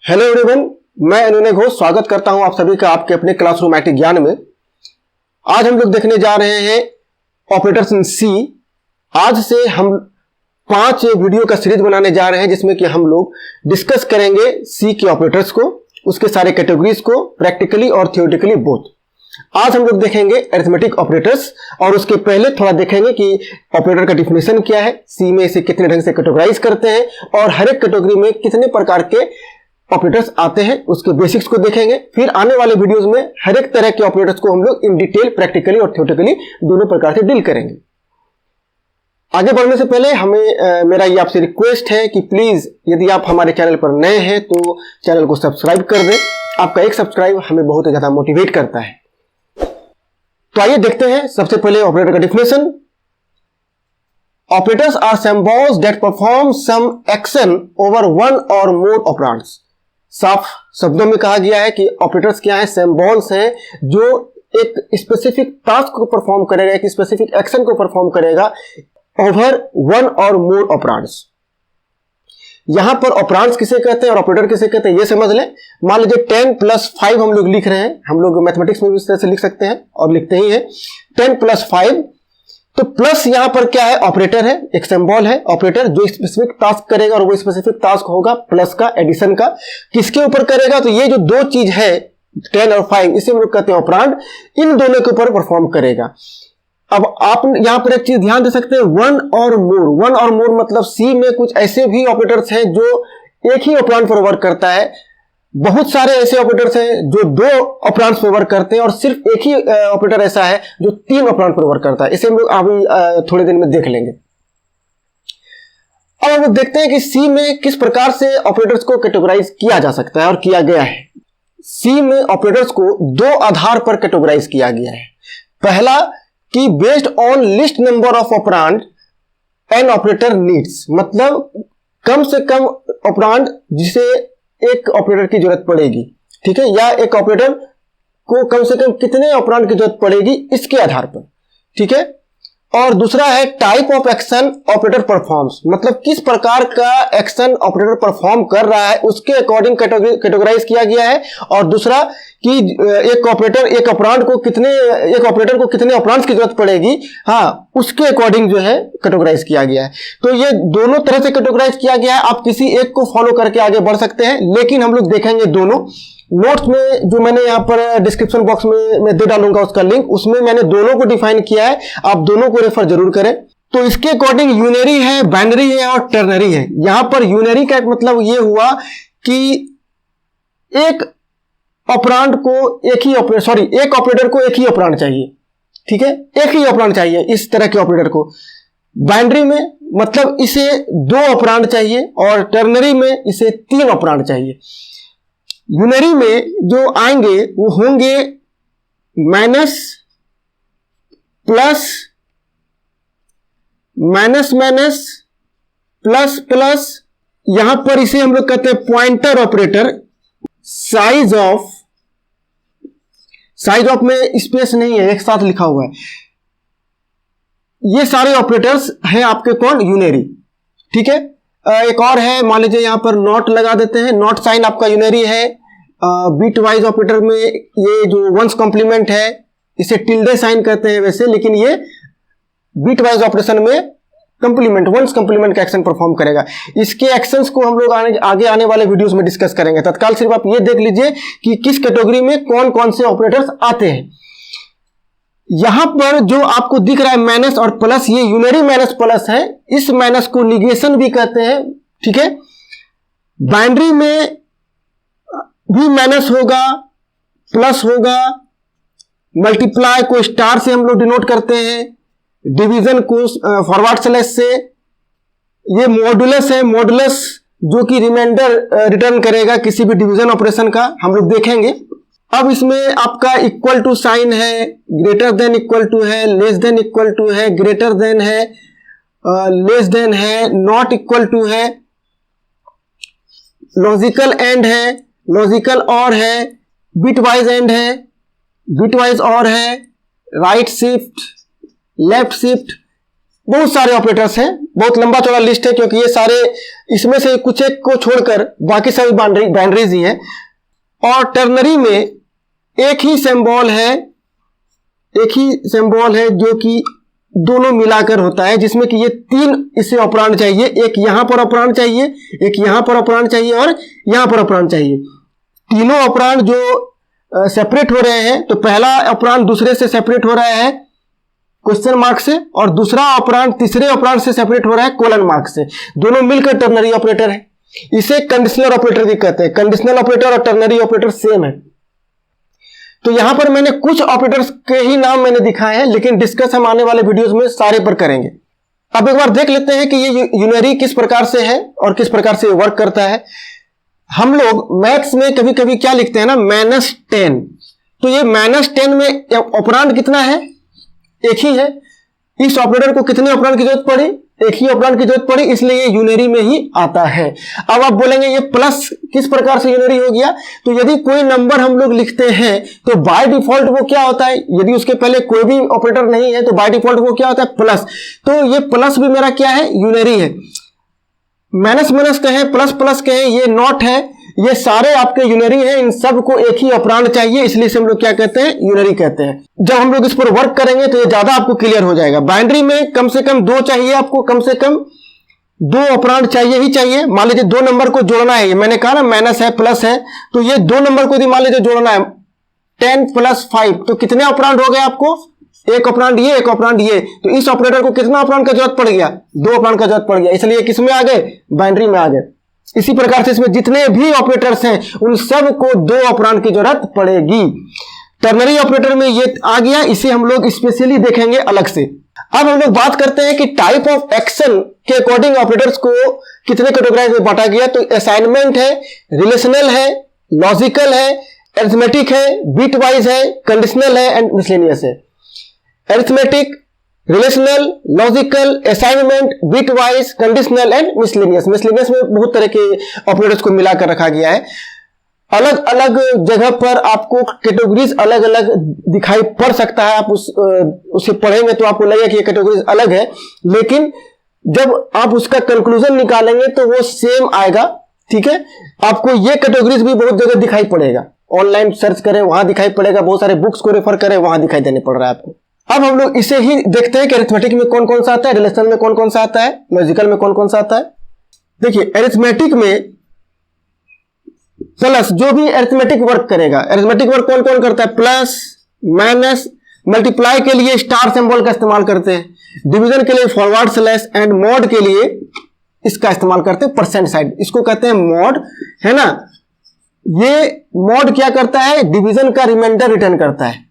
Hello everyone, मैं अनिल घोष स्वागत करता हूं आप सभी का आपके अपने क्लासरूम आईटी ज्ञान में। आज हम लोग देखने जा रहे हैं ऑपरेटर्स इन सी। आज से हम 5 वीडियो का सीरीज बनाने जा रहे हैं जिसमें कि हम लोग डिस्कस करेंगे सी के ऑपरेटर्स को, उसके सारे कैटेगरीज को, प्रैक्टिकली और थियोरेटिकली बोथ। आज हम लोग देखेंगे अरिथमेटिक ऑपरेटर्स और उसके पहले थोड़ा देखेंगे कि ऑपरेटर का डिफिनेशन क्या है, सी में इसे कितने ढंग से कैटेगराइज करते हैं और हर एक कैटेगरी में कितने प्रकार के ऑपरेटर्स आते हैं, उसके बेसिक्स को देखेंगे। फिर आने वाले वीडियोस में हर एक तरह के ऑपरेटर्स को हम लोग इन डिटेल प्रैक्टिकली और थियोरेटिकली दोनों प्रकार से डील करेंगे। आगे बढ़ने से पहले मेरा ये आपसे रिक्वेस्ट है कि प्लीज यदि आप हमारे चैनल पर नए हैं तो चैनल को सब्सक्राइब कर दें। आपका एक सब्सक्राइब हमें बहुत ज्यादा मोटिवेट करता है। तो आइए देखते हैं सबसे पहले ऑपरेटर का definition. Operators are symbols that perform some action over one or more operands. साफ शब्दों में कहा गया है कि ऑपरेटर्स क्या है, सिंबल्स हैं जो एक स्पेसिफिक टास्क को परफॉर्म करेगा, एक स्पेसिफिक एक्शन को परफॉर्म करेगा over one or more operands. यहां पर ऑपरेंड्स किसे कहते हैं और ऑपरेटर किसे कहते हैं ये समझ लें। मान लीजिए 10 + 5 हम लोग लिख रहे हैं, हम लोग मैथमेटिक्स में भी इस तरह से लिख सकते हैं और लिखते ही हैं 10 + 5। तो प्लस यहां पर क्या है, ऑपरेटर है, एक सिंबल है ऑपरेटर जो स्पेसिफिक टास्क करेगा और वो स्पेसिफिक टास्क होगा प्लस का, एडिशन का। किसके ऊपर करेगा, तो ये जो दो चीज है 10 और 5 इसे हम लोग कहते हैं ऑपरेंड, इन दोनों के ऊपर परफॉर्म करेगा। अब आप यहां पर एक चीज ध्यान दे सकते हैं, वन और मोर मतलब सी में कुछ ऐसे भी ऑपरेटर्स हैं जो एक ही ऑपरेंड पर वर्क करता है। बहुत सारे ऐसे ऑपरेटर्स हैं जो 2 ऑपरेंड्स पर वर्क करते हैं और सिर्फ एक ही ऑपरेटर ऐसा है जो 3 ऑपरेंड पर वर्क करता है। इसे हम लोग अभी थोड़े दिन में देख लेंगे। अब हम लोग देखते हैं कि सी में किस प्रकार से ऑपरेटर्स को कैटेगराइज किया जा सकता है और किया गया है। सी में ऑपरेटर्स को 2 आधार पर कैटेगराइज किया गया है। पहला कि based on list number of operand an operator needs, मतलब कम से कम ऑपरेंड जिसे एक ऑपरेटर की जरूरत पड़ेगी, ठीक है, या एक ऑपरेटर को कम से कम कितने ऑपरेंड की जरूरत पड़ेगी इसके आधार पर, ठीक है। और दूसरा है type of action operator performs, मतलब किस प्रकार का एक्शन ऑपरेटर परफॉर्म कर रहा है उसके अकॉर्डिंग कैटेगराइज किया गया है। और दूसरा कि एक ऑपरेटर को कितने ऑपरेंड्स की जरूरत पड़ेगी, हाँ, उसके अकॉर्डिंग जो है कैटेगराइज किया गया है। तो ये दोनों तरह से कैटेगराइज किया गया है। आप किसी एक को फॉलो करके आगे बढ़ सकते हैं, लेकिन हम लोग देखेंगे दोनों। नोट्स में जो मैंने यहाँ पर डिस्क्रिप्शन बॉक्स में मैं दे डालूंगा उसका लिंक, उसमें मैंने दोनों को डिफाइन किया है, आप दोनों को रेफर जरूर करें। तो इसके अकॉर्डिंग यूनरी है, बाइनरी है और टर्नरी है। यहां पर यूनरी का मतलब ये हुआ कि एक ऑपरेंड को एक ऑपरेटर को एक ही ऑपरेंड चाहिए, ठीक है, एक ही ऑपरेंड चाहिए इस तरह के ऑपरेटर को। बाइनरी में मतलब इसे 2 ऑपरेंड चाहिए और टर्नरी में इसे 3 ऑपरेंड चाहिए। यूनरी में जो आएंगे वो होंगे माइनस प्लस प्लस प्लस, यहां पर इसे हम लोग कहते हैं पॉइंटर ऑपरेटर। साइज ऑफ में स्पेस नहीं है, एक साथ लिखा हुआ है। ये सारे ऑपरेटर्स हैं आपके कौन, यूनरी, ठीक है। एक और है, मान लीजिए यहां पर नॉट लगा देते हैं, नॉट साइन आपका यूनरी है। बीट वाइज ऑपरेटर में ये जो वंस कॉम्प्लीमेंट है इसे टिल्डे साइन कहते हैं वैसे, लेकिन ये बीट वाइज ऑपरेशन में वंस कंप्लीमेंट का एक्शन परफॉर्म करेगा। इसके एक्शंस को हम लोग आगे आने वाले वीडियोस में डिस्कस करेंगे। तत्काल सिर्फ आप ये देख लीजिए कि किस कैटेगरी में कौन कौन से ऑपरेटर्स आते हैं। यहां पर जो आपको दिख रहा है माइनस और प्लस, ये यूनरी माइनस प्लस है। इस माइनस को निगेशन भी कहते हैं, ठीक है। बाइनरी में भी माइनस होगा, प्लस होगा। मल्टीप्लाई को स्टार से हम लोग डिनोट करते हैं, डिवीजन को फॉरवर्ड स्लैश से। ये मॉडुलस है, मॉडुलस जो कि रिमाइंडर रिटर्न करेगा किसी भी डिवीजन ऑपरेशन का, हम लोग देखेंगे। अब इसमें आपका इक्वल टू साइन है, ग्रेटर देन इक्वल टू है, लेस देन इक्वल टू है, ग्रेटर देन है, लेस देन है, नॉट इक्वल टू है, लॉजिकल एंड है, लॉजिकल और है, बिटवाइज एंड है, बिटवाइज और है, राइट शिफ्ट, लेफ्ट शिफ्ट, बहुत सारे ऑपरेटर्स हैं, बहुत लंबा चौड़ा लिस्ट है, क्योंकि ये सारे इसमें से कुछ एक को छोड़कर बाकी सभी बाइनरीज ही हैं। और टर्नरी में एक ही सिंबल है जो कि दोनों मिलाकर होता है, जिसमें कि ये 3 इसे ऑपरेंड चाहिए, एक यहां पर ऑपरेंड चाहिए, एक यहां पर ऑपरेंड चाहिए और यहां पर ऑपरेंड चाहिए। तीनों ऑपरेंड जो सेपरेट हो रहे हैं, तो पहला ऑपरेंड दूसरे से सेपरेट हो रहा है क्वेश्चन मार्क से, और दूसरा ऑपरेंड तीसरे ऑपरेंड से सेपरेट हो रहा है कोलन मार्क से। दोनों मिलकर टर्नरी ऑपरेटर है। इसे कंडीशनल ऑपरेटर भी कहते हैं। कंडीशनल ऑपरेटर और टर्नरी ऑपरेटर सेम है। तो यहां पर मैंने कुछ ऑपरेटर्स के ही नाम मैंने दिखाए हैं, लेकिन डिस्कस हम आने वाले वीडियोस में सारे पर करेंगे। अब एक बार देख लेते हैं कि ये यूनरी किस प्रकार से है और किस प्रकार से वर्क करता है। हम लोग मैथ्स में कभी कभी क्या लिखते हैं ना, -10। तो ये -10 में ऑपरेंड कितना है, एक ही है। इस ऑपरेटर को कितने ऑपरेंड की जरूरत पड़ी, एक ही ऑपरेंड की जरूरत पड़ी, इसलिए ये यूनरी में ही आता है। अब आप बोलेंगे ये प्लस किस प्रकार से यूनरी हो गया। तो यदि कोई नंबर हम लोग लिखते हैं तो बाय डिफॉल्ट वो क्या होता है, यदि उसके पहले कोई भी ऑपरेटर नहीं है तो बाय डिफॉल्ट वो क्या होता है, प्लस। तो ये प्लस भी मेरा क्या है, यूनरी है। माइनस माइनस कहें, प्लस प्लस कहें, ये नॉट है, ये सारे आपके यूनरी हैं। इन सब को एक ही ऑपरेंड चाहिए, इसलिए से हम लोग क्या कहते हैं, यूनरी कहते हैं। जब हम लोग इस पर वर्क करेंगे तो ये ज्यादा आपको क्लियर हो जाएगा। बाइनरी में कम से कम 2 चाहिए, आपको कम से कम 2 ऑपरेंड चाहिए ही चाहिए। मान लीजिए 2 नंबर को जोड़ना है, ये मैंने कहा ना माइनस है प्लस है, तो ये 2 नंबर को यदि मान लीजिए जोड़ना है 10 + 5, तो कितने ऑपरेंड हो गए आपको, एक ऑपरेंड ये, एक ऑपरेंड ये। तो इस ऑपरेटर को कितना ऑपरेंड का जरूरत पड़ गया, 2 ऑपरेंड का जरूरत पड़ गया, इसलिए किस में आ गए, बाइनरी में आ गए। इसी प्रकार से इसमें जितने भी ऑपरेटर्स हैं उन सब को 2 ऑपरेंड की जरूरत पड़ेगी। टर्नरी ऑपरेटर में ये आ गया, इसे हम लोग स्पेशली देखेंगे अलग से। अब हम लोग बात करते हैं कि टाइप ऑफ एक्शन के अकॉर्डिंग ऑपरेटर्स को कितने कैटेगराइज में बांटा गया। तो असाइनमेंट है, रिलेशनल है, लॉजिकल है, अरिथमेटिक है, बिट वाइज है, कंडीशनल है एंड मिसलेनियस है। Arithmetic, relational, logical, assignment, bit wise, conditional and miscellaneous. Miscellaneous में बहुत तरह के ऑपरेटर्स को मिलाकर रखा गया है। अलग अलग जगह पर आपको कैटेगरीज अलग अलग दिखाई पड़ सकता है। आप उसे पढ़ेंगे तो आपको लगेगा कि ये कैटेगरीज अलग है, लेकिन जब आप उसका कंक्लूजन निकालेंगे तो वो सेम आएगा। ठीक है, आपको ये कैटेगरीज भी बहुत जगह दिखाई पड़ेगा। ऑनलाइन सर्च करें वहां दिखाई पड़ेगा, बहुत सारे बुक्स को रेफर करें वहां दिखाई देने पड़ रहा है आपको। अब हम लोग इसे ही देखते हैं कि अरिथमेटिक में कौन कौन सा आता है, रिलेशनल में कौन कौन सा आता है, लॉजिकल में कौन कौन सा आता है। देखिए अरिथमेटिक में प्लस, जो भी अरिथमेटिक वर्क करेगा, अरिथमेटिक वर्क कौन कौन करता है, प्लस, माइनस, मल्टीप्लाई के लिए स्टार सिंबल का इस्तेमाल करते हैं, डिवीजन के लिए फॉरवर्ड स्लैश एंड मॉड के लिए इसका इस्तेमाल करते हैं परसेंट साइड, इसको कहते हैं मॉड, है ना। ये मॉड क्या करता है, डिवीजन का रिमाइंडर रिटर्न करता है।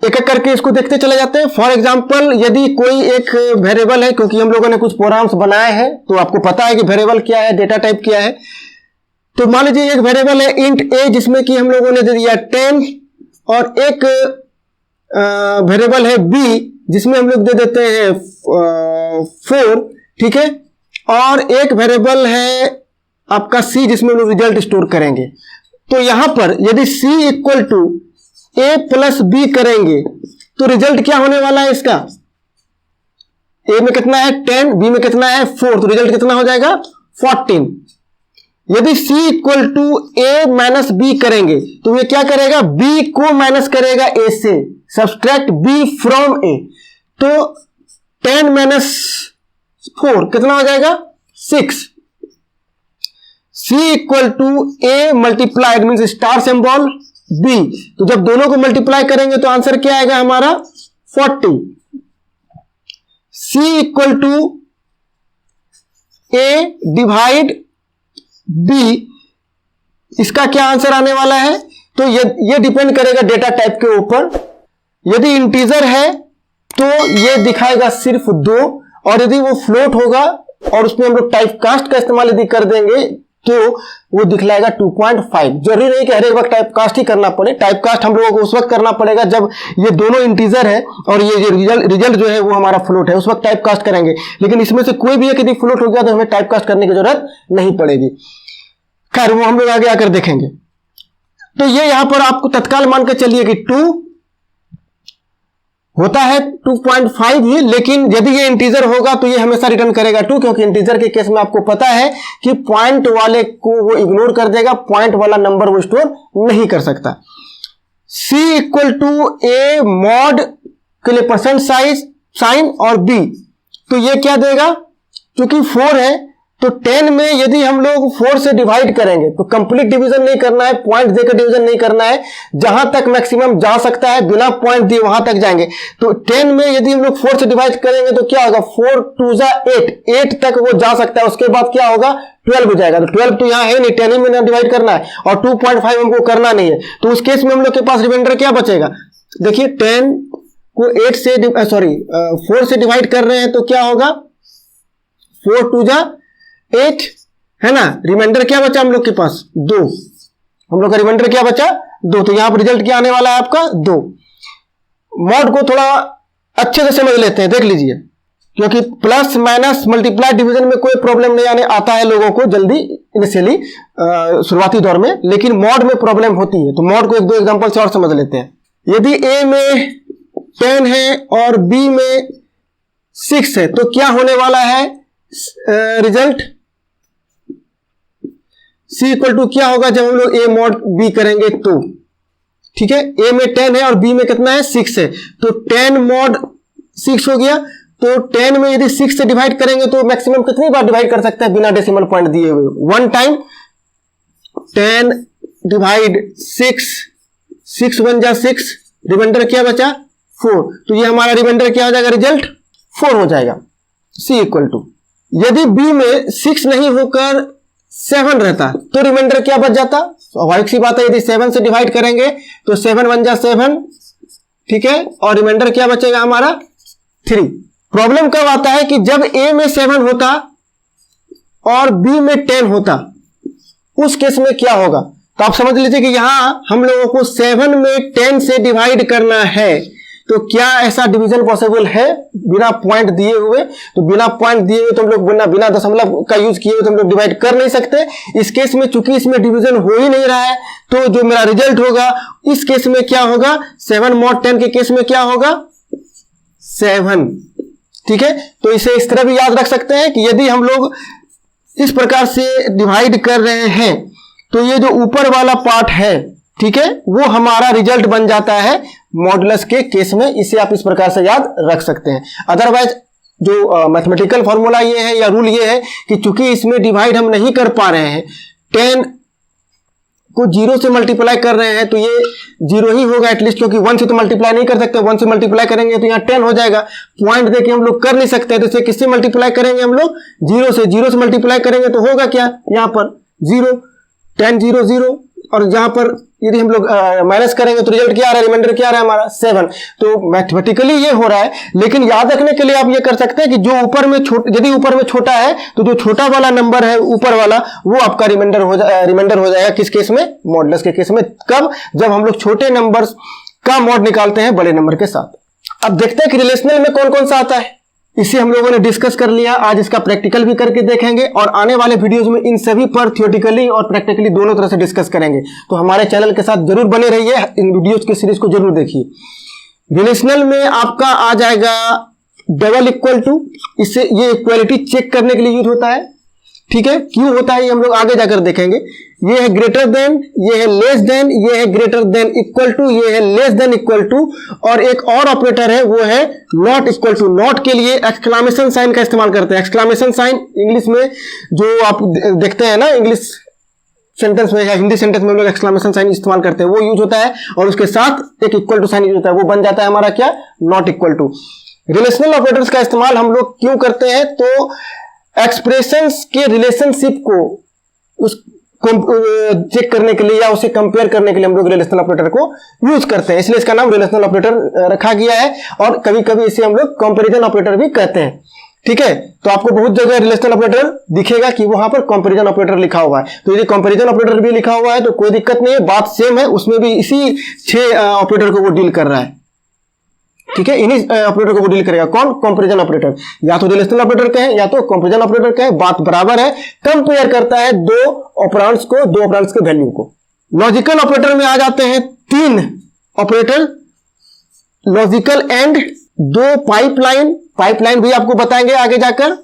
एक एक करके इसको देखते चले जाते हैं। फॉर एग्जांपल यदि कोई एक वेरिएबल है, क्योंकि हम लोगों ने कुछ प्रोग्राम्स बनाए हैं तो आपको पता है कि वेरिएबल क्या है, डेटा टाइप क्या है। तो मान लीजिए एक वेरिएबल है इंट ए, जिसमें कि हम लोगों ने दे दिया 10, और एक वेरिएबल है बी जिसमें हम लोग दे देते हैं 4, ठीक है, और एक वेरिएबल है आपका सी जिसमें हम लोग रिजल्ट स्टोर करेंगे। तो यहां पर यदि C equal to A plus B करेंगे तो रिजल्ट क्या होने वाला है इसका, ए में कितना है 10, बी में कितना है 4, तो रिजल्ट कितना हो जाएगा 14। यदि c equal to A minus B करेंगे तो ये क्या करेगा, b को माइनस करेगा a से, सब्सट्रैक्ट b फ्रॉम a, तो 10 माइनस 4 कितना हो जाएगा 6। c equal to a multiplied means star symbol b, तो जब दोनों को मल्टीप्लाई करेंगे तो आंसर क्या आएगा हमारा 40। c equal to a divide b, इसका क्या आंसर आने वाला है, तो ये डिपेंड करेगा डेटा टाइप के ऊपर। यदि इंटीजर है तो ये दिखाएगा सिर्फ 2, और यदि वो फ्लोट होगा और उसमें हम लोग टाइप कास्ट का इस्तेमाल यदि कर देंगे तो वो दिखलाएगा 2.5। जरूरी नहीं कि हर एक वक्त टाइप कास्ट ही करना पड़े, टाइप कास्ट हम लोगों को उस वक्त करना पड़ेगा जब ये दोनों इंटीजर है और ये रिजल्ट जो है वो हमारा फ्लोट है, उस वक्त टाइप कास्ट करेंगे। लेकिन इसमें से कोई भी एक यदि फ्लोट हो गया तो हमें टाइप कास्ट करने की जरूरत नहीं पड़ेगी। खैर वो हम लोग आगे आकर देखेंगे। तो ये यहां पर आपको तत्काल मान के चलिए कि 2 होता है 2.5 ही, लेकिन यदि ये इंटीजर होगा तो ये हमेशा रिटर्न करेगा 2, क्योंकि इंटीजर के केस में आपको पता है कि पॉइंट वाले को वो इग्नोर कर देगा, पॉइंट वाला नंबर वो स्टोर नहीं कर सकता। C equal to A mod के लिए परसेंट साइन और B, तो ये क्या देगा, क्योंकि 4 है तो 10 में यदि हम लोग 4 से डिवाइड करेंगे तो कंप्लीट डिवीजन नहीं करना है, पॉइंट देकर डिवीजन नहीं करना है, जहां तक मैक्सिमम जा सकता है बिना पॉइंट दिए वहां तक जाएंगे। तो 10 में यदि हम लोग 4 से डिवाइड करेंगे तो क्या होगा, 4 2 जा 8 तक वो जा सकता है, उसके बाद क्या होगा 12 हो जाएगा। तो 12 तो यहां है नहीं, 10 ही में ना डिवाइड करना है और 2.5 हमको करना नहीं है, तो उस केस में हम लोग के पास रिमाइंडर क्या बचेगा। देखिए 10 को 4 से डिवाइड कर रहे हैं तो क्या होगा, 4 2 जा 8 है ना, रिमाइंडर क्या बचा हम लोग के पास 2, हम लोग का रिमाइंडर क्या बचा 2, तो यहां पर रिजल्ट क्या आने वाला है आपका 2। मॉड को थोड़ा अच्छे से समझ लेते हैं, देख लीजिए, क्योंकि प्लस माइनस मल्टीप्लाई डिवीजन में कोई प्रॉब्लम नहीं आने आता है लोगों को जल्दी इनिशियली शुरुआती दौर में, लेकिन मॉड में प्रॉब्लम होती है। तो मॉड को एक दो एग्जांपल से और समझ लेते हैं। यदि A में 10 है और B में 6 है तो क्या होने वाला है रिजल्ट, C इक्वल टू क्या होगा जब हम लोग A मॉड B करेंगे तो, ठीक है, A में 10 है और B में कितना है 6 है, तो 10 मॉड 6 हो गया। तो 10 में यदि 6 से डिवाइड करेंगे तो मैक्सिमम कितनी बार डिवाइड कर सकते हैं बिना डेसिमल पॉइंट दिए हुए, 1 टाइम। 10 डिवाइड 6 1 जा 6, रिमाइंडर क्या बचा 4, तो ये हमारा रिमाइंडर क्या हो जाएगा, रिजल्ट 4 हो जाएगा। C इक्वल टू यदि B में 6 नहीं होकर 7 रहता तो रिमाइंडर क्या बच जाता, स्वाभाविक सी बात है, यदि 7 से डिवाइड करेंगे तो 7 1 जा 7, ठीक है, और रिमाइंडर क्या बचेगा हमारा 3। प्रॉब्लम कब आता है कि जब A में 7 होता और B में 10 होता, उस केस में क्या होगा, तो आप समझ लीजिए कि यहां हम लोगों को 7 में 10 से डिवाइड करना है, तो क्या ऐसा डिवीजन पॉसिबल है बिना पॉइंट दिए हुए, तो बिना पॉइंट दिए हुए तो हम लोग बिना दशमलव का यूज किए हुए तो हम लोग डिवाइड कर नहीं सकते। इस केस में चूंकि इसमें डिवीजन हो ही नहीं रहा है तो जो मेरा रिजल्ट होगा इस केस में क्या होगा, 7 मॉड 10 के केस में क्या होगा 7, ठीक है। तो इसे इस तरह भी याद रख सकते हैं कि यदि हम लोग इस प्रकार से डिवाइड कर रहे हैं तो ये जो ऊपर वाला पार्ट है, ठीक है, वो हमारा रिजल्ट बन जाता है मॉडुलस के केस में। इसे आप इस प्रकार से याद रख सकते हैं। अदरवाइज जो मैथमेटिकल फॉर्मूला ये है या रूल ये है कि चूंकि इसमें डिवाइड हम नहीं कर पा रहे हैं, 10 को 0 से मल्टीप्लाई कर रहे हैं तो ये 0 ही होगा एटलीस्ट, क्योंकि 1 से तो मल्टीप्लाई नहीं कर सकते, 1 से मल्टीप्लाई करेंगे तो यहाँ 10 हो जाएगा। पॉइंट देके हम लोग कर नहीं सकते, तो इसे किससे मल्टीप्लाई करेंगे हम लोग 0 से मल्टीप्लाई करेंगे तो होगा क्या, यहाँ पर 0 10 0 0, और यहां पर यदि हम लोग माइनस करेंगे तो रिजल्ट क्या आ रहा है, रिमाइंडर क्या आ रहा है हमारा 7। तो मैथमेटिकली ये हो रहा है, लेकिन याद रखने के लिए आप ये कर सकते हैं कि जो ऊपर में यदि ऊपर में छोटा है तो जो छोटा वाला नंबर है ऊपर वाला वो आपका रिमाइंडर हो जाएगा किस केस में, मॉडुलस के केस में। कब, जब हम लोग छोटे नंबर्स का मॉड निकालते हैं बड़े नंबर के साथ। अब देखते हैं कि रिलेशनल में कौन कौन सा आता है, इसे हम लोगों ने डिस्कस कर लिया। आज इसका प्रैक्टिकल भी करके देखेंगे और आने वाले वीडियोस में इन सभी पर थियोरेटिकली और प्रैक्टिकली दोनों तरह से डिस्कस करेंगे। तो हमारे चैनल के साथ जरूर बने रहिए, इन वीडियोस की सीरीज को जरूर देखिए। रिलेशनल में आपका आ जाएगा डबल इक्वल टू, इससे ये इक्वालिटी चेक करने के लिए यूज होता है, ठीक है। क्यों होता है ये हम लोग आगे जाकर देखेंगे। ये है ग्रेटर देन, ये है लेस देन, ये है ग्रेटर देन इक्वल टू, ये है लेस देन इक्वल टू, और एक और ऑपरेटर है वो है नॉट इक्वल टू। नॉट के लिए एक्सक्लामेशन साइन का इस्तेमाल करते हैं। एक्सक्लामेशन साइन इंग्लिश में जो आप देखते हैं ना, इंग्लिश सेंटेंस में या हिंदी सेंटेंस में हम लोग एक्सक्लामेशन साइन इस्तेमाल करते हैं, वो यूज होता है, और उसके साथ एक इक्वल टू साइन यूज होता है, वो बन जाता है हमारा क्या, not equal to. Relational operators का इस्तेमाल हम लोग क्यों करते हैं, तो एक्सप्रेशंस के रिलेशनशिप को उस चेक करने के लिए या उसे कंपेयर करने के लिए हम लोग रिलेशनल ऑपरेटर को यूज करते हैं, इसलिए इसका नाम रिलेशनल ऑपरेटर रखा गया है। और कभी कभी इसे हम लोग कंपैरिजन ऑपरेटर भी कहते हैं, ठीक है। तो आपको बहुत जगह रिलेशनल ऑपरेटर दिखेगा कि वहां पर कंपैरिजन ऑपरेटर लिखा हुआ है, तो यदि कंपैरिजन ऑपरेटर भी लिखा हुआ है तो कोई दिक्कत नहीं है, बात सेम है, उसमें भी इसी 6 ऑपरेटर को वो डील कर रहा है, ठीक है। इन्हीं ऑपरेटर को वो डील करेगा, कौन, कंपैरिजन ऑपरेटर। या तो रिलेशनल ऑपरेटर कहें या तो कंपैरिजन ऑपरेटर कहें, बात बराबर है। कंपेयर करता है दो ऑपरेंड्स के वैल्यू को। लॉजिकल ऑपरेटर में आ जाते हैं 3 ऑपरेटर, लॉजिकल एंड, दो पाइपलाइन भी आपको बताएंगे आगे जाकर,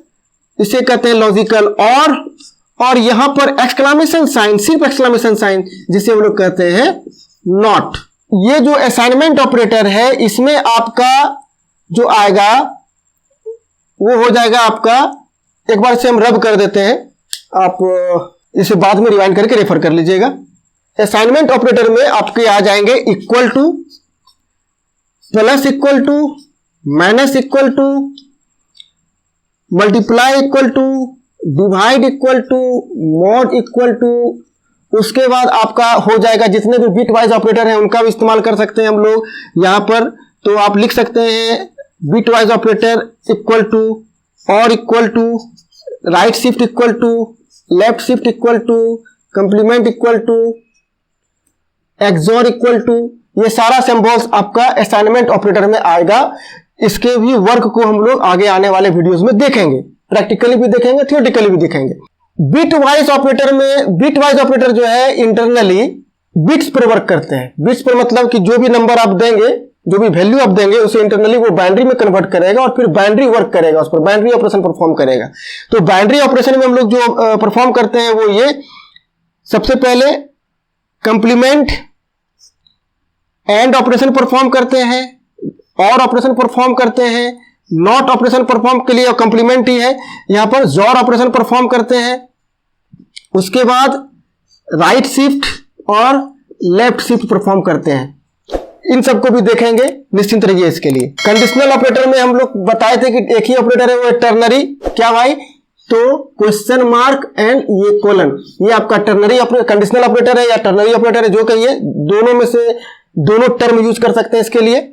इसे कहते हैं लॉजिकल और यहां पर एक्सक्लामेशन साइन, सिर्फ एक्सक्लामेशन साइन, जिसे हम लोग कहते हैं नॉट। ये जो असाइनमेंट ऑपरेटर है इसमें आपका जो आएगा वो हो जाएगा आपका, एक बार से हम रब कर देते हैं, आप इसे बाद में रिवाइंड करके रेफर कर लीजिएगा। असाइनमेंट ऑपरेटर में आपके आ जाएंगे equal to, plus equal to, minus equal to, multiply equal to, divide equal to, mod equal to. उसके बाद आपका हो जाएगा, जितने भी बिट वाइज ऑपरेटर हैं उनका भी इस्तेमाल कर सकते हैं हम लोग यहां पर। तो आप लिख सकते हैं bitwise operator equal to, और equal to, right shift equal to, left shift equal to, complement equal to, XOR equal to. ये सारा सिंबल्स आपका असाइनमेंट ऑपरेटर में आएगा। इसके भी वर्क को हम लोग आगे आने वाले वीडियोस में देखेंगे, प्रैक्टिकली भी देखेंगे, थियोरेटिकली भी देखेंगे। बिट वाइज ऑपरेटर में, बिट वाइज ऑपरेटर जो है इंटरनली बिट्स पर वर्क करते हैं। बिट्स पर मतलब कि जो भी नंबर आप देंगे, जो भी वैल्यू आप देंगे, उसे इंटरनली वो बाइनरी में कन्वर्ट करेगा और फिर बाइनरी वर्क करेगा, उस पर बाइनरी ऑपरेशन परफॉर्म करेगा। तो बाइनरी ऑपरेशन में हम लोग जो परफॉर्म करते हैं वो ये, सबसे पहले कंप्लीमेंट एंड ऑपरेशन परफॉर्म करते हैं, और ऑपरेशन परफॉर्म करते हैं, नॉट ऑपरेशन परफॉर्म के लिए कंप्लीमेंट ही है। यहां पर जॉर ऑपरेशन परफॉर्म करते हैं। उसके बाद राइट शिफ्ट और लेफ्ट शिफ्ट परफॉर्म करते हैं। इन सबको भी देखेंगे, निश्चिंत रहिए इसके लिए। कंडीशनल ऑपरेटर में हम लोग बताए थे कि एक ही ऑपरेटर है, वो है टर्नरी। क्या भाई? तो क्वेश्चन मार्क एंड ये कोलन, ये आपका टर्नरी कंडीशनल ऑपरेटर है या टर्नरी ऑपरेटर है, जो कहिए, दोनों में से दोनों टर्म यूज कर सकते हैं इसके लिए।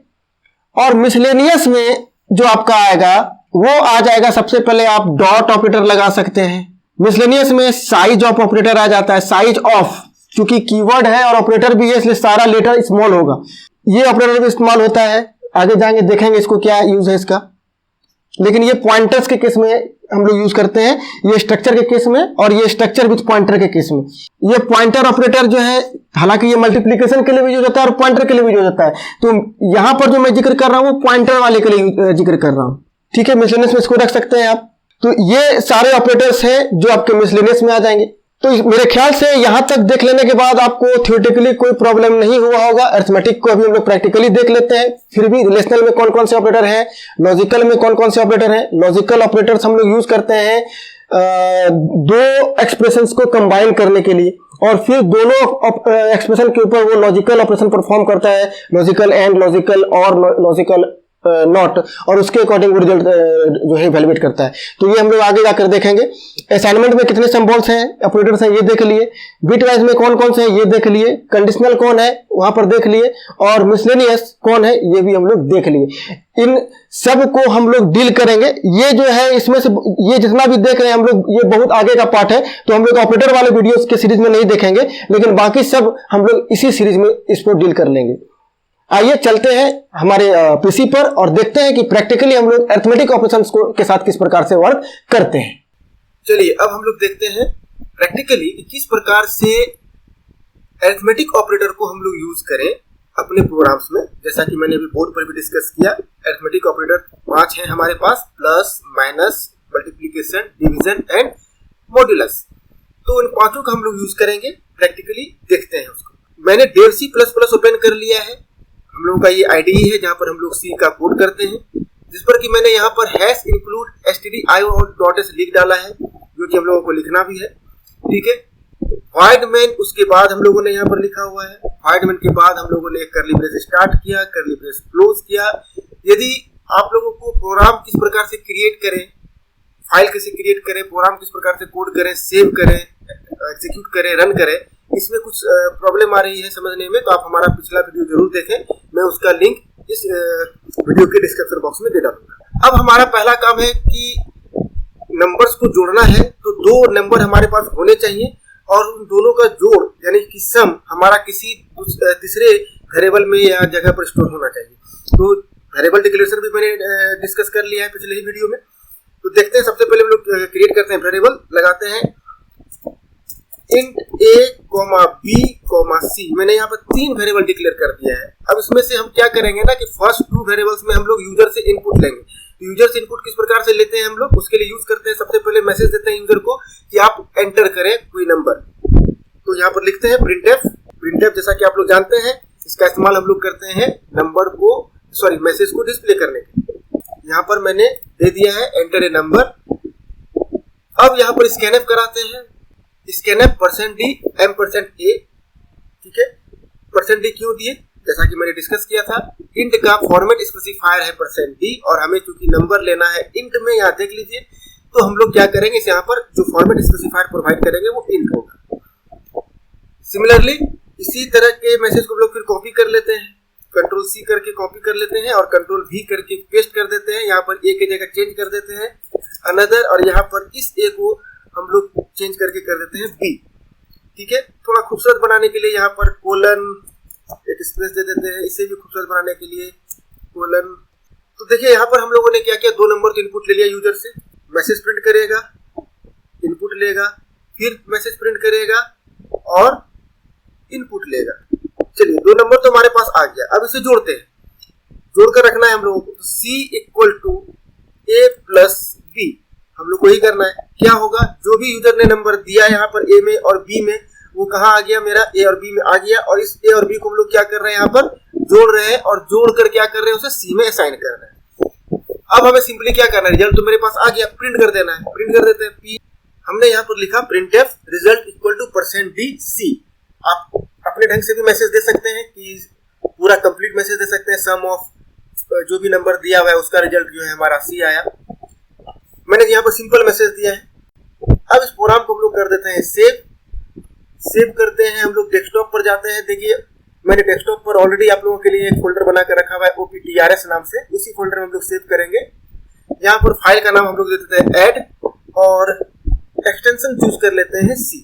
और मिसलेनियस में जो आपका आएगा वो आ जाएगा, सबसे पहले आप डॉट ऑपरेटर लगा सकते हैं। मिसलेनियस में साइज ऑफ ऑपरेटर आ जाता है, साइज ऑफ, क्योंकि कीवर्ड है और ऑपरेटर भी है इसलिए सारा लेटर स्मॉल होगा। ये ऑपरेटर भी इस्तेमाल होता है, आगे जाएंगे देखेंगे इसको क्या यूज है इसका। लेकिन ये पॉइंटर्स के केस में हम लोग यूज करते हैं, ये स्ट्रक्चर के केस में, और ये स्ट्रक्चर विथ पॉइंटर के केस में। ये पॉइंटर ऑपरेटर जो है, हालांकि ये मल्टीप्लिकेशन के लिए भी यूज होता है और पॉइंटर के लिए भी यूज होता है। तो यहां पर जो मैं जिक्र कर रहा हूं वो पॉइंटर वाले के लिए जिक्र कर रहा हूं, ठीक है। मिसलेनियस में इसको रख सकते हैं आप। तो ये सारे ऑपरेटर्स हैं जो आपके मिसलेनियस में आ जाएंगे। तो मेरे ख्याल से यहां तक देख लेने के बाद आपको थियोरेटिकली कोई प्रॉब्लम नहीं हुआ होगा। अरिथमेटिक को अभी हम लोग प्रैक्टिकली देख लेते हैं। फिर भी रिलेशनल में कौन कौन से ऑपरेटर हैं, लॉजिकल में कौन कौन से ऑपरेटर हैं। लॉजिकल ऑपरेटर्स हम लोग यूज करते हैं दो एक्सप्रेशंस को कंबाइन करने के लिए, और फिर दोनों एक्सप्रेशन के ऊपर वो लॉजिकल ऑपरेशन परफॉर्म करता है, लॉजिकल एंड, लॉजिकल और, लॉजिकल नॉट, और उसके अकॉर्डिंग वो रिजल्ट जो है इवैल्यूएट करता है। तो ये हम लोग आगे जाकर देखेंगे। असाइनमेंट में कितने सिंबल्स हैं, ऑपरेटर्स हैं, ये देख लिए। बिट वाइज में कौन कौन से हैं ये देख लिए। कंडीशनल कौन है वहां पर देख लिए, और मिसलेनियस कौन है ये भी हम लोग देख लिए। इन सब को हम लोग डील करेंगे। ये जो है इसमें से ये जितना भी देख रहे हैं हम लोग, ये बहुत आगे का पार्ट है, तो हम लोग ऑपरेटर वाले वीडियोस के सीरीज में नहीं देखेंगे, लेकिन बाकी सब हम लोग इसी सीरीज में इसको डील कर लेंगे। आइए चलते हैं हमारे पीसी पर और देखते हैं कि प्रैक्टिकली हम लोग अरिथमेटिक ऑपरेशंस को के साथ किस प्रकार से वर्क करते हैं। चलिए अब हम लोग देखते हैं प्रैक्टिकली किस प्रकार से अरिथमेटिक ऑपरेटर को हम लोग यूज करें अपने प्रोग्राम्स में। जैसा कि मैंने अभी बोर्ड पर भी डिस्कस किया, अरिथमेटिक ऑपरेटर 5 हैं हमारे पास, plus, minus, multiplication, division and modulus. तो इन पांचों का हम लोग यूज करेंगे, प्रैक्टिकली देखते हैं उसको। मैंने .c++ ओपन कर लिया है। हम लोगों का ये आईडीई है जहां पर हम लोग सी का कोड करते हैं, जिस पर कि मैंने यहाँ पर #include stdio.s लिख डाला है, जो कि हम लोगों को लिखना भी है, ठीक है। void main उसके बाद हम लोगों ने यहाँ पर लिखा हुआ है। void main के बाद हम लोगों ने कर्ली ब्रेस स्टार्ट किया, कर्ली ब्रेस क्लोज किया। यदि आप लोगों को प्रोग्राम किस प्रकार से क्रिएट करें, फाइल कैसे क्रिएट करें, प्रोग्राम किस प्रकार से कोड करें, सेव करें, एग्जीक्यूट करें, रन करें, इसमें कुछ प्रॉब्लम आ रही है समझने में, तो आप हमारा पिछला वीडियो जरूर देखें। मैं उसका लिंक इस वीडियो के डिस्क्रिप्शन बॉक्स में दे डालूंगा। अब हमारा पहला काम है कि नंबर्स को जोड़ना है। तो दो नंबर हमारे पास होने चाहिए और उन दोनों का जोड़ यानी कि सम हमारा किसी तीसरे वेरिएबल में या जगह पर स्टोर होना चाहिए। तो वेरिएबल डिक्लेरेशन भी मैंने डिस्कस कर लिया है पिछले ही वीडियो में। तो देखते हैं, सबसे पहले हम लोग क्रिएट करते हैं वेरिएबल, लगाते हैं इंट a, b, c मैंने यहाँ पर 3 वेरिएबल डिक्लेयर कर दिया है। अब इसमें से हम क्या करेंगे ना कि फर्स्ट 2 वेरिएबल्स में हम लोग यूजर से इनपुट लेंगे। तो यूजर से इनपुट किस प्रकार से लेते हैं हम लोग, उसके लिए यूज करते हैं, सबसे पहले मैसेज देते हैं यूजर को कि आप एंटर करें कोई नंबर। तो यहाँ पर लिखते हैं प्रिंटफ। प्रिंटफ जैसा कि आप लोग जानते हैं इसका इस्तेमाल हम लोग करते हैं नंबर को मैसेज को डिस्प्ले करने के लिए। यहाँ पर मैंने दे दिया है एंटर ए नंबर। अब यहाँ पर स्कैनफ कराते हैं, स्कैनफ %d %a, ठीक है। %d क्यों दिए, जैसा कि मैंने डिस्कस किया था, इंट का फॉर्मेट स्पेसिफायर है %d और हमें चूंकि नंबर लेना है इंट में, यहाँ देख लीजिए। तो हम लोग क्या करेंगे, इस यहाँ पर जो फॉर्मेट स्पेसिफायर प्रोवाइड करेंगे वो इंट होगा। सिमिलरली इसी तरह के मैसेज को हम लोग फिर कॉपी कर लेते हैं, कंट्रोल C करके कॉपी कर लेते हैं और कंट्रोल V करके पेस्ट कर देते हैं। यहाँ पर A की जगह चेंज कर देते हैं अनदर, और यहाँ पर इस A को हम लोग चेंज करके कर देते हैं B, ठीक है। थोड़ा खूबसूरत बनाने के लिए यहाँ पर कोलन एक स्पेस दे देते हैं, इसे भी खूबसूरत बनाने के लिए कोलन। तो देखिए यहाँ पर हम लोगों ने क्या किया, 2 नंबर का इनपुट ले लिया यूजर से, मैसेज प्रिंट करेगा, इनपुट लेगा, फिर मैसेज प्रिंट करेगा और इनपुट लेगा। चलिए 2 नंबर तो हमारे पास आ गया। अब इसे जोड़ते हैं, जोड़कर रखना है हम लोगों को। C = A + B हम लोग को ही करना है। क्या होगा, जो भी यूजर ने नंबर दिया यहाँ पर A में और B में, वो कहाँ आ गया, मेरा A और B में आ गया। और इस A और B को हम लोग क्या कर रहे हैं, यहाँ पर जोड़ रहे हैं और जोड़कर क्या कर रहे हैं, उसे C में असाइन कर रहे हैं। अब हमें सिंपली क्या करना है, रिजल्ट तो मेरे पास आ गया, प्रिंट कर देना है। प्रिंट कर देते हैं P। हमने यहाँ पर लिखा printf result = %dc। आप अपने ढंग से भी मैसेज दे सकते हैं कि पूरा कंप्लीट मैसेज दे सकते हैं, सम ऑफ जो भी नंबर दिया हुआ है उसका रिजल्ट जो है हमारा C आया। मैंने यहाँ पर सिंपल मैसेज दिया है। अब इस प्रोग्राम को हम लोग कर देते हैं सेव करते हैं। हम लोग डेस्कटॉप पर जाते हैं। देखिए मैंने डेस्कटॉप पर ऑलरेडी आप लोगों के लिए एक फोल्डर बना कर रखा हुआ है OPTRS नाम से, उसी फोल्डर में हम लोग सेव करेंगे। यहाँ पर फाइल का नाम हम लोग दे देते हैं ऐड और एक्सटेंशन चूज कर लेते हैं C,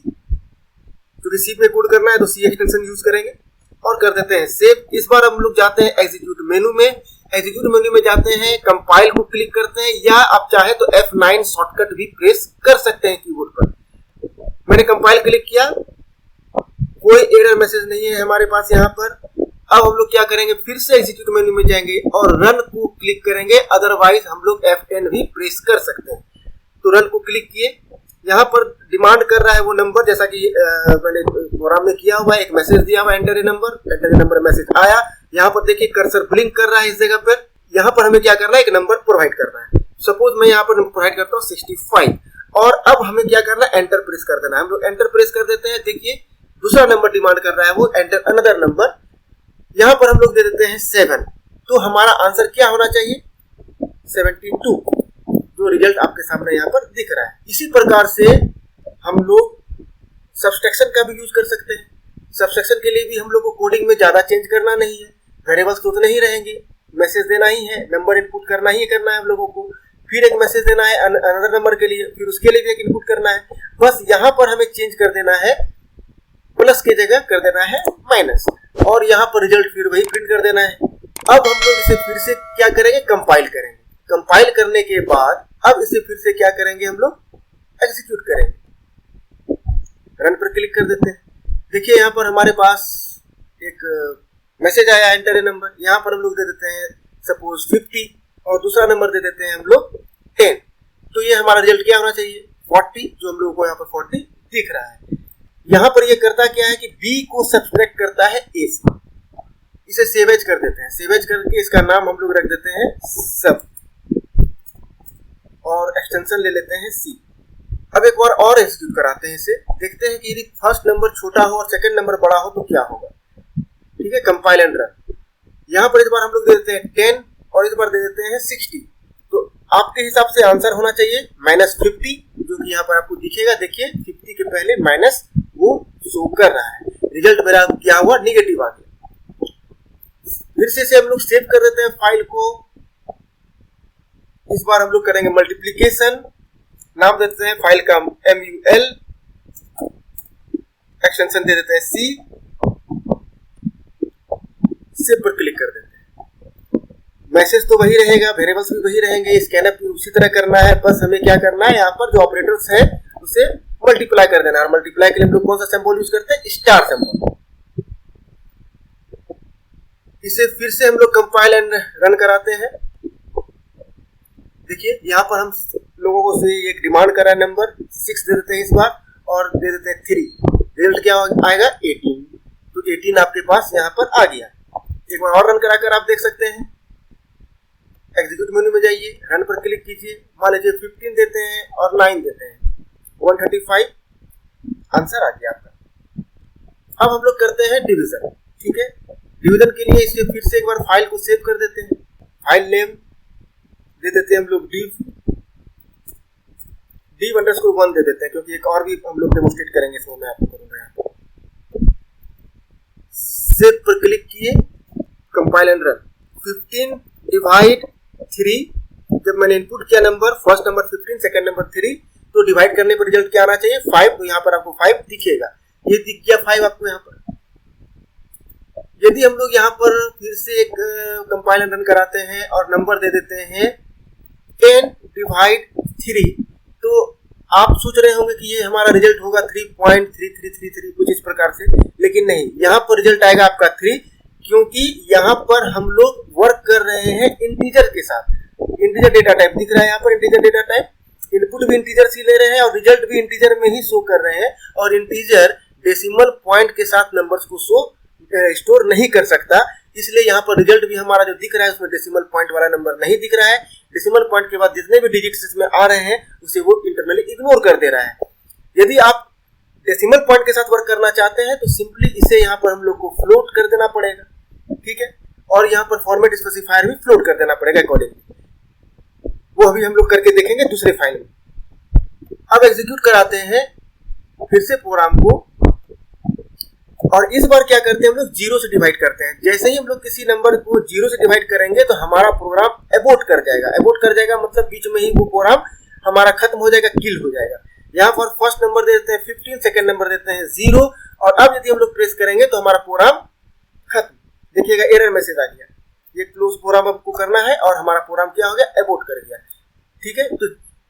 क्योंकि C में कोड करना है तो C एक्सटेंशन यूज करेंगे और कर देते हैं सेव। इस बार हम लोग जाते हैं एग्जीक्यूट मेनू में। एग्जीक्यूट मेनू में जाते हैं, कंपाइल को क्लिक करते हैं, या आप चाहे तो F9 शॉर्टकट भी प्रेस कर सकते हैं कीबोर्ड पर। मैंने कंपाइल क्लिक किया, कोई एरर मैसेज नहीं है हमारे पास यहाँ पर। अब हम लोग क्या करेंगे, फिर से एग्जीक्यूट मेनू में जाएंगे और रन को क्लिक करेंगे, अदरवाइज हम लोग F10 भी प्रेस कर सकते हैं। तो रन को क्लिक किए, यहाँ पर डिमांड कर रहा है वो नंबर, जैसा कि मैंने प्रोग्राम में किया हुआ है, एक मैसेज दिया हुआ है एंटर ए नंबर मैसेज आया। यहाँ पर देखिए कर्सर ब्लिंक कर रहा है इस जगह पर। यहाँ पर हमें क्या करना है, एक नंबर प्रोवाइड करना है। सपोज मैं यहाँ पर प्रोवाइड करता हूँ 65, और अब हमें क्या करना है, एंटर प्रेस कर देना है। हम लोग एंटर प्रेस कर देते हैं। देखिए दूसरा नंबर डिमांड कर रहा है, वो एंटर अनदर नंबर। यहाँ पर हम लोग दे देते हैं 7। तो हमारा आंसर क्या होना चाहिए, 72, जो रिजल्ट आपके सामने यहाँ पर दिख रहा है। इसी प्रकार से हम लोग सब्सट्रैक्शन का भी यूज कर सकते हैं। सब्सट्रैक्शन के लिए भी हम लोग को कोडिंग में ज्यादा चेंज करना नहीं है, वेरिएबल्स तो उतने ही रहेंगे, मैसेज देना ही है, नंबर इनपुट करना ही करना है हम लोगों को, फिर एक मैसेज देना है अनदर नंबर के लिए, फिर उसके लिए भी एक इनपुट करना है। बस यहाँ पर हमें चेंज कर देना है, प्लस की जगह कर देना है माइनस, और यहाँ पर रिजल्ट फिर वही प्रिंट कर देना है। अब हम लोग इसे फिर से क्या करेंगे, कंपाइल करेंगे। कंपाइल करने के बाद अब इसे फिर से क्या करेंगे, हम लोग एग्जीक्यूट करेंगे। रन पर क्लिक कर देते हैं। देखिए यहाँ पर हमारे पास एक मैसेज आया एंटर ए नंबर। यहाँ पर हम लोग दे देते हैं सपोज 50 और दूसरा नंबर दे देते हैं हम लोग 10। तो ये हमारा रिजल्ट क्या होना चाहिए, 40, जो हम लोगों को यहाँ पर 40 दिख रहा है। यहाँ पर ये करता क्या है कि B को सब्सट्रैक्ट करता है A से। इसे सेवेज कर देते हैं। सेवेज करके इसका नाम हम लोग रख देते हैं सब, और एक्सटेंशन ले लेते हैं C। अब एक बार और एग्जीक्यूट कराते हैं इसे, देखते हैं कि यदि फर्स्ट नंबर छोटा हो और सेकंड नंबर बड़ा हो तो क्या होगा। ठीक है, कंपाइल एंड रन। यहाँ पर इस बार हम लोग दे देते हैं 10 और इस बार दे देते हैं 60। तो आपके हिसाब से आंसर होना चाहिए -50, जो कि यहाँ पर आपको दिखेगा। देखिए 50 के पहले माइनस वो शो कर रहा है। रिजल्ट मेरा क्या हुआ, निगेटिव आ गया। फिर से इसे हम लोग सेव कर देते हैं फाइल को। इस बार हम लोग करेंगे मल्टीप्लीकेशन, नाम देते हैं फाइल का MUL, एक्सटेंशन दे देते हैं C, सेव पर क्लिक कर देते हैं। मैसेज तो वही रहेगा, वेरिएबल्स भी वही रहेंगे, स्कैनअप भी उसी तरह करना है। बस हमें क्या करना है, यहाँ पर जो ऑपरेटर्स है उसे मल्टीप्लाई कर देना है। और मल्टीप्लाई के लिए हम लोग कौन सा सिंबल यूज करते हैं? Star symbol. इसे फिर से हम लोग कंपाइल एंड रन कराते हैं। देखिए यहाँ पर हम लोगों को से एक डिमांड करा है नंबर 6 दे देते हैं इस बार, और दे देते हैं 3। रिजल्ट क्या आएगा? 18। तो 18 आपके पास यहाँ पर आ गया। एक बार और रन कराकर आप देख सकते हैं। एग्जीक्यूट मेन्यू में जाइए, रन पर क्लिक कीजिए। मान लीजिए 15 देते हैं और 9 देते हैं, 135 आंसर आ गया आपका। अब हम लोग करते हैं डिवीजन। ठीक है, डिवीजन के लिए इसे फिर से एक बार फाइल को सेव कर देते हैं। फाइल नेम दे देते हैं हम लोग div_1 दे देते हैं, क्योंकि एक और भी हम लोग डेमोस्ट्रेट करेंगे, इसमें मैं आपको करूंगा। यहाँ पर सेव पर क्लिक किए, कंपाइल एंड रन। 15 डिवाइड 3, जब मैंने इनपुट किया number, first number 15, second number 3, तो डिवाइड करने पर रिजल्ट क्या आना चाहिए? 5। तो यहाँ पर आपको 5 दिखेगा, ये दिख गया 5 आपको यहाँ पर। यदि हम लोग यहाँ पर फिर से एक कंपाइल एंड रन कराते हैं और नंबर दे देते हैं 10 डिवाइड 3, तो आप सोच रहे होंगे कि ये हमारा रिजल्ट होगा 3.3333 कुछ इस प्रकार से, लेकिन नहीं, यहाँ पर रिजल्ट आएगा आपका 3, क्योंकि यहाँ पर हम लोग वर्क कर रहे हैं इंटीजर के साथ। इंटीजर डेटा टाइप दिख रहा है यहाँ पर, इंटीजर डेटा टाइप, इनपुट भी इंटीजर से ले रहे हैं और रिजल्ट भी इंटीजर में ही शो कर रहे हैं। और इंटीजर डेसिमल पॉइंट के साथ नंबर्स को स्टोर नहीं कर सकता, इसलिए यहाँ पर रिजल्ट भी हमारा जो दिख रहा है उसमें डेसिमल पॉइंट वाला नंबर नहीं दिख रहा है। डेसिमल पॉइंट के बाद जितने भी डिजिट्स इसमें आ रहे हैं उसे वो इंटरनली इग्नोर कर दे रहा है। यदि आप डेसिमल पॉइंट के साथ वर्क करना चाहते हैं तो सिंपली इसे यहाँ पर हम लोग को फ्लोट कर देना पड़ेगा। ठीक है, और यहाँ पर फॉर्मेट स्पेसिफायर भी फ्लोट कर देना पड़ेगा अकॉर्डिंगली। वो अभी हम लोग करके देखेंगे दूसरे फाइल में। अब एग्जीक्यूट कराते हैं फिर से प्रोग्राम को, और इस बार क्या करते हैं हम लोग 0 से डिवाइड करते हैं। जैसे ही हम लोग किसी नंबर को 0 से डिवाइड करेंगे तो हमारा प्रोग्राम एबोर्ट कर जाएगा। एबोर्ट कर जाएगा मतलब बीच में ही वो प्रोग्राम हमारा खत्म हो जाएगा, किल हो जाएगा। यहाँ पर फर्स्ट नंबर दे देते हैं 15, सेकंड नंबर देते हैं 0, और अब यदि हम लोग प्रेस करेंगे तो हमारा प्रोग्राम खत्म। देखिएगा एरर मैसेज आ गया। ये क्लोज प्रोग्राम आपको करना है और हमारा प्रोग्राम क्या हो गया? एबोर्ट कर गया। ठीक है, तो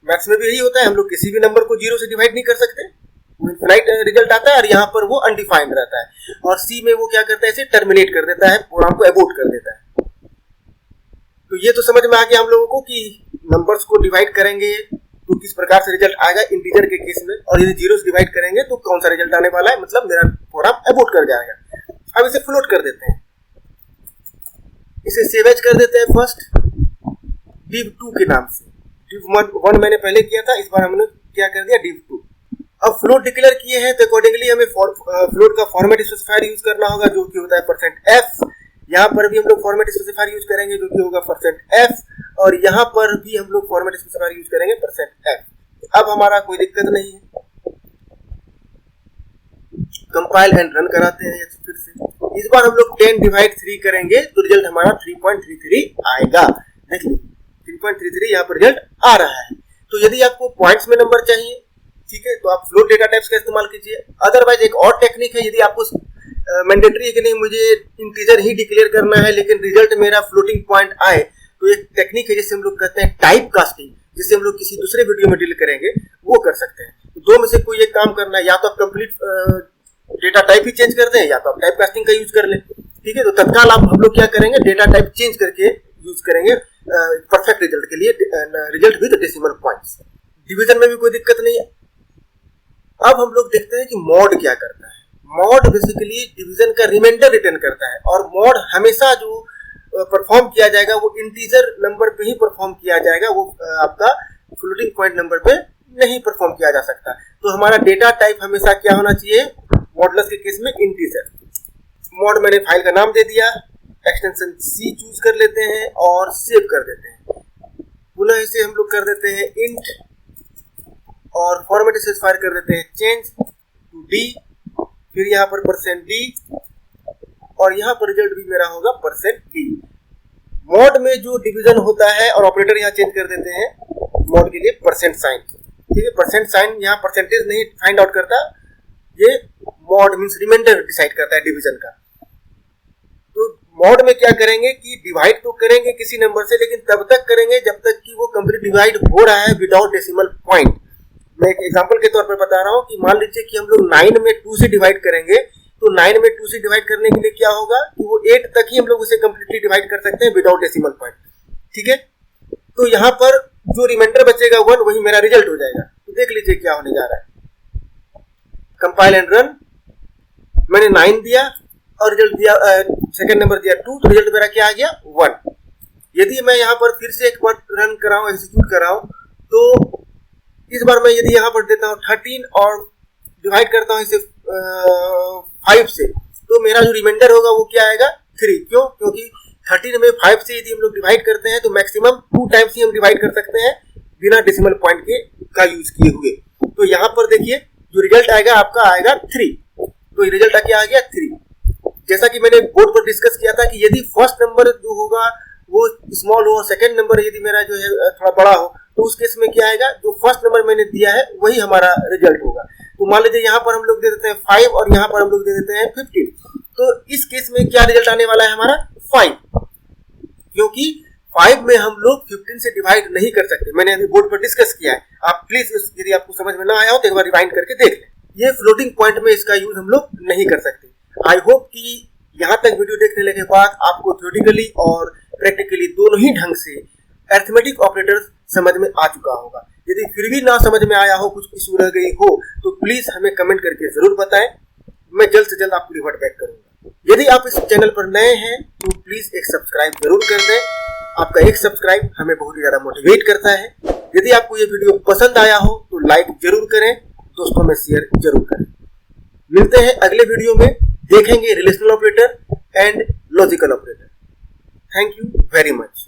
मैथ्स में भी यही होता है, हम लोग किसी भी नंबर को 0 से डिवाइड नहीं कर सकते, इनफाइनाइट रिजल्ट आता है, और यहाँ पर वो अनडिफाइंड रहता है। और सी में वो क्या करता है? इसे टर्मिनेट कर देता है, प्रोग्राम को एबोर्ट कर देता है। तो ये तो समझ में आ गया हम लोगों को कि नंबर्स को डिवाइड करेंगे तो किस प्रकार से रिजल्ट आएगा इंटीजर के केस में, और यदि 0 से डिवाइड करेंगे तो कौन सा रिजल्ट आने वाला है, मतलब मेरा प्रोग्राम एबोर्ट कर जाएगा। अब इसे फ्लोट कर देते हैं, इसे सेव एज कर देते हैं फर्स्ट div2 के नाम से। div1 मैंने पहले किया था, इस बार हमने क्या कर दिया? div2। अब फ्लोट डिक्लेयर किए हैं तो अकॉर्डिंगली हमें फ्लोट का फॉर्मेट स्पेसिफायर यूज करना होगा, जो कि होता है %f। यहाँ पर भी हम लोग फॉर्मेट स्पेसिफायर यूज करेंगे, जो कि होगा %f, और यहाँ पर भी हम लोग फॉर्मेट स्पेसिफायर यूज करेंगे %f। अब हमारा कोई दिक्कत नहीं है। कंपाइल एंड रन कराते हैं फिर से। इस बार हम लोग 10 डिवाइड 3 करेंगे तो रिजल्ट हमारा 3.33 आएगा। देख लीजिए 3.33 यहाँ पर रिजल्ट आ रहा है। तो यदि आपको पॉइंट्स में नंबर चाहिए, ठीक है, तो आप फ्लोट डेटा टाइप्स का इस्तेमाल कीजिए। अदरवाइज एक और टेक्निक है, यदि आपको मैंडेटरी है कि नहीं मुझे इंटीजर ही डिक्लेयर करना है लेकिन रिजल्ट मेरा फ्लोटिंग पॉइंट आए, तो एक टेक्निक है जिसे हम लोग कहते हैं टाइप कास्टिंग, जिसे हम लोग किसी दूसरे वीडियो में डील करेंगे, वो कर सकते हैं। तो दो में से कोई एक काम करना है, या तो आप कंप्लीट डेटा टाइप ही चेंज कर दें या तो आप टाइप कास्टिंग का यूज कर लें। ठीक है, तो तत्काल हम लोग क्या करेंगे, डेटा टाइप चेंज करके यूज करेंगे परफेक्ट रिजल्ट के लिए, result with decimal points. Division में भी कोई दिक्कत नहीं है। अब हम लोग देखते हैं कि मॉड क्या करता है। मॉड बेसिकली डिवीजन का रिमाइंडर रिटर्न करता है, और मॉड हमेशा जो परफॉर्म किया जाएगा वो इंटीजर नंबर पे ही परफॉर्म किया जाएगा, वो आपका फ्लोटिंग पॉइंट नंबर पे नहीं परफॉर्म किया जा सकता। तो हमारा डेटा टाइप हमेशा क्या होना चाहिए, मॉडुलस के केस में इंटीजर। मॉड मैंने फाइल का नाम दे दिया, एक्सटेंशन सी चूज कर लेते हैं और सेव कर देते हैं। पुनः इसे हम लोग कर देते हैं इंट, और फॉर्मेट स्पेसिफायर कर देते हैं चेंज टू डी, फिर यहाँ पर %d, और यहाँ पर रिजल्ट भी मेरा होगा %d। मॉड में जो डिवीजन होता है और ऑपरेटर यहाँ चेंज कर देते हैं मॉड के लिए %साइन। ठीक है, %साइन यहाँ परसेंटेज नहीं फाइंड आउट करता, ये मॉड मींस रिमाइंडर डिसाइड करता है डिवीजन का। तो मॉड में क्या करेंगे कि डिवाइड तो करेंगे किसी नंबर से, लेकिन तब तक करेंगे जब तक कि वो कंप्लीट डिवाइड हो रहा है विदाउट डेसिमल पॉइंट। मैं एक एग्जांपल के तौर पर बता रहा हूँ कि मान लीजिए कि हम लोग 9 में 2 से डिवाइड करेंगे, तो 9 में 2 से डिवाइड करने के लिए क्या होगा कि वो 8 तक ही हम लोग उसे कंप्लीटली डिवाइड कर सकते हैं विदाउट डेसिमल पॉइंट। ठीक है, तो यहाँ पर जो रिमाइंडर बचेगा 1 वही मेरा रिजल्ट हो जाएगा। तो देख लीजिए क्या होने जा रहा है। कंपाइल एंड रन, मैंने 9 दिया और रिजल्ट दिया, सेकंड नंबर दिया 2, तो रिजल्ट मेरा क्या आ गया 1। यदि मैं यहाँ पर फिर से एक बार रन कराऊं, एग्जीक्यूट कराऊं, तो इस बार मैं यदि यहाँ पर देता हूँ 13 और डिवाइड करता हूँ इसे 5 से, तो मेरा जो रिमाइंडर होगा वो क्या आएगा 3। क्यों? क्योंकि 13 में 5 से यदि हम लोग डिवाइड करते हैं तो मैक्सिमम 2 टाइम्स ही हम डिवाइड कर सकते हैं बिना डेसिमल पॉइंट के का यूज किए हुए। तो यहाँ पर देखिए जो रिजल्ट आएगा आपका आएगा 3। तो रिजल्ट क्या आ गया 3। जैसा कि मैंने बोर्ड पर डिस्कस किया था कि यदि फर्स्ट नंबर जो होगा वो स्मॉल हो और सेकंड नंबर यदि मेरा जो है थोड़ा बड़ा हो, तो उस केस में क्या आएगा, जो फर्स्ट नंबर मैंने दिया है वही हमारा रिजल्ट होगा। तो मान लीजिए यहाँ पर हम लोग दे देते हैं 5 और यहाँ पर हम लोग दे देते हैं 15, तो इस केस में क्या रिजल्ट आने वाला है हमारा 5, क्योंकि 5 में हम लोग 15 से डिवाइड नहीं कर सकते। मैंने अभी बोर्ड पर डिस्कस किया है, आप प्लीज यदि आपको समझ में ना आया हो तो एक बार रिवाइंड करके देख लें। ये फ्लोटिंग पॉइंट में इसका यूज हम लोग नहीं कर सकते। आई होप कि यहाँ तक वीडियो देखने के बाद आपको थ्योरेटिकली और प्रैक्टिकली दोनों ही ढंग से अरिथमेटिक ऑपरेटर्स समझ में आ चुका होगा। यदि फिर भी ना समझ में आया हो, कुछ इशू रह गई हो, तो प्लीज हमें कमेंट करके जरूर बताएं, मैं जल्द से जल्द आपको रिवर्ट बैक करूंगा। यदि आप इस चैनल पर नए हैं तो प्लीज एक सब्सक्राइब जरूर कर दें, आपका एक सब्सक्राइब हमें बहुत ही ज्यादा मोटिवेट करता है। यदि आपको ये वीडियो पसंद आया हो तो लाइक जरूर करें, दोस्तों में शेयर जरूर करें। मिलते हैं अगले वीडियो में, देखेंगे relational operator and logical operator. Thank you very much.